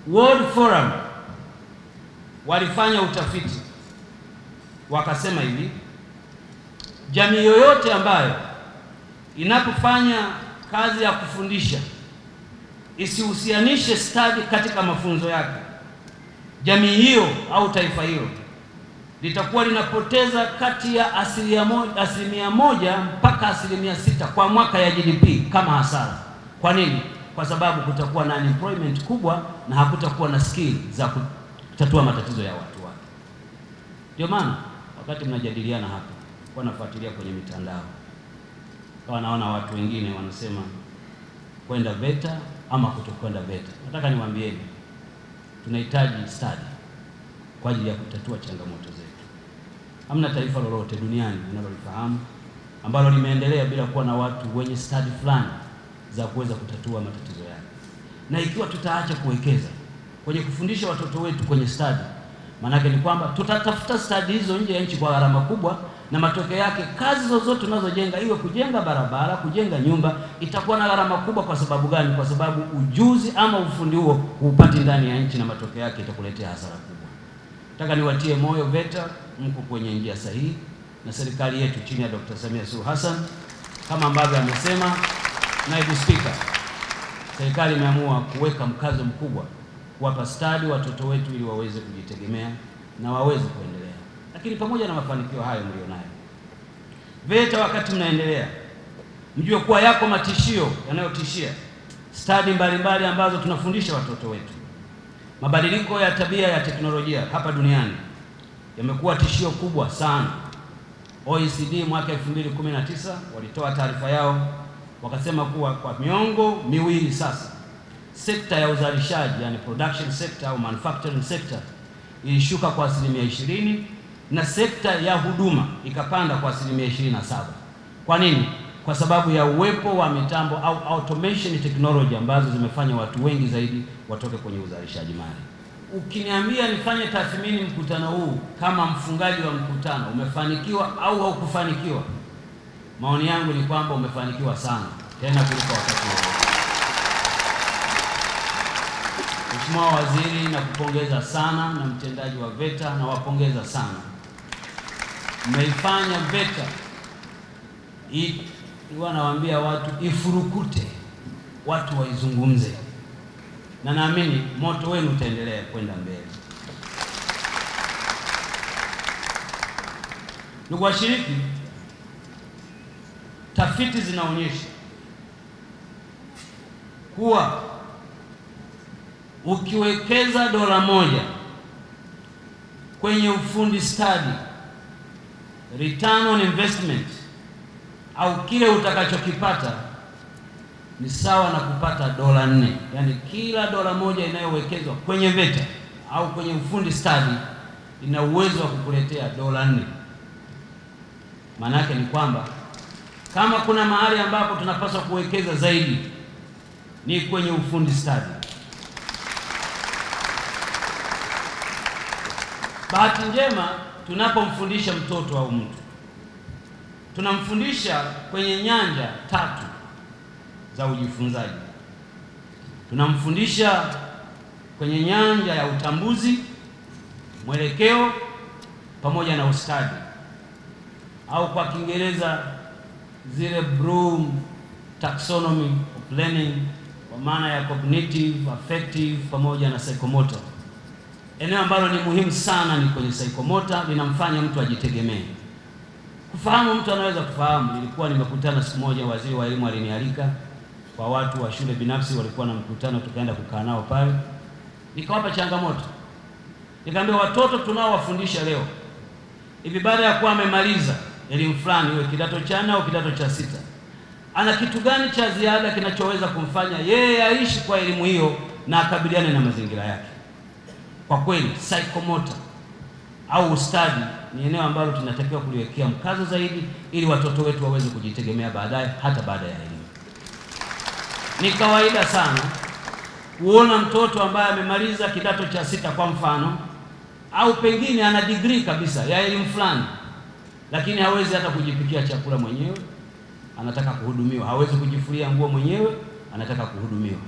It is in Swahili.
World Forum walifanya utafiti wakasema hivi, jamii yoyote ambayo inapofanya kazi ya kufundisha isihusianishe stadi katika mafunzo yake, jamii hiyo au taifa hilo litakuwa linapoteza kati ya 1% mpaka 6% kwa mwaka ya GDP kama hasara. Kwa nini? Kwa sababu kutakuwa na unemployment kubwa na hakutakuwa na skill za kutatua matatizo ya watu wake. Ndio maana wakati mnajadiliana hapa, wanafuatilia kwenye mitandao, kwa naona watu wengine wanasema kwenda VETA ama kutokwenda VETA. Nataka niwaambieni, tunahitaji study kwa ajili ya kutatua changamoto zetu. Hamna taifa lolote duniani linalofahamu ambalo limeendelea bila kuwa na watu wenye study fulani za kuweza kutatua matatizo yake. Na ikiwa tutaacha kuwekeza kwenye kufundisha watoto wetu kwenye study, maana ni kwamba tutatafuta study hizo nje ya nchi kwa gharama kubwa, na matokeo yake kazi zozote tunazojenga, iwe kujenga barabara, kujenga nyumba, itakuwa na gharama kubwa. Kwa sababu gani? Kwa sababu ujuzi ama ufundi huo upati ndani ya nchi, na matokeo yake itakuletea hasara kubwa. Nataka niwatie moyo VETA, mko kwenye njia sahihi, na serikali yetu chini ya Dr. Samia Suluhu Hassan, kama ambavyo amesema Naibu Spika, serikali imeamua kuweka mkazo mkubwa kuwapa stadi watoto wetu ili waweze kujitegemea na waweze kuendelea. Lakini pamoja na mafanikio hayo mlionayo, VETA wakati mnaendelea, mjue kuwa yako matishio yanayotishia stadi mbalimbali ambazo tunafundisha watoto wetu. Mabadiliko ya tabia ya teknolojia hapa duniani yamekuwa tishio kubwa sana. OECD mwaka 2019 walitoa taarifa yao, wakasema kuwa kwa miongo miwili sasa sekta ya uzalishaji, yani production sector au manufacturing sector, ilishuka kwa 20%, na sekta ya huduma ikapanda kwa 27%. Kwa nini? Kwa sababu ya uwepo wa mitambo au automation technology ambazo zimefanya watu wengi zaidi watoke kwenye uzalishaji mali. Ukiniambia nifanye tathmini mkutano huu kama mfungaji wa mkutano, umefanikiwa au haukufanikiwa, maoni yangu ni kwamba umefanikiwa sana, tena kuliko wakati wote. Mheshimiwa Waziri, na kupongeza sana, na mtendaji wa VETA na wapongeza sana. Mmeifanya VETA nawaambia watu ifurukute, watu waizungumze, na naamini moto wenu utaendelea kwenda mbele. Ndugu washiriki, tafiti zinaonyesha kuwa ukiwekeza $1 kwenye ufundi stadi, return on investment au kile utakachokipata ni sawa na kupata $4. Yani kila $1 inayowekezwa kwenye VETA au kwenye ufundi stadi ina uwezo wa kukuletea $4. Maana yake ni kwamba kama kuna mahali ambapo tunapaswa kuwekeza zaidi ni kwenye ufundi stadi. Bahati njema, tunapomfundisha mtoto au mtu, tunamfundisha kwenye nyanja 3 za ujifunzaji. Tunamfundisha kwenye nyanja ya utambuzi, mwelekeo pamoja na ustadi, au kwa Kiingereza zile Bloom taxonomy of learning, kwa maana ya cognitive, affective pamoja na psychomotor. Eneo ambalo ni muhimu sana ni kwenye psychomotor, linamfanya mtu ajitegemee. Kufahamu, mtu anaweza kufahamu. Nilikuwa nimekutana siku moja, waziri wa elimu alinialika kwa watu wa shule binafsi, walikuwa na mkutano, tukaenda kukaa nao pale, nikawapa changamoto. Nikamwambia watoto tunaowafundisha leo hivi, baada ya kuwa amemaliza elimu fulani, iwe kidato cha 4 au kidato cha 6, ana kitu gani cha ziada kinachoweza kumfanya yeye aishi kwa elimu hiyo na akabiliane na mazingira yake? Kwa kweli psychomotor au ustadi ni eneo ambalo tunatakiwa kuliwekea mkazo zaidi, ili watoto wetu waweze kujitegemea baadaye, hata baada ya elimu. Ni kawaida sana kuona mtoto ambaye amemaliza kidato cha 6 kwa mfano, au pengine ana degree kabisa ya elimu fulani, lakini hawezi hata kujipikia chakula mwenyewe, anataka kuhudumiwa. Hawezi kujifulia nguo mwenyewe, anataka kuhudumiwa.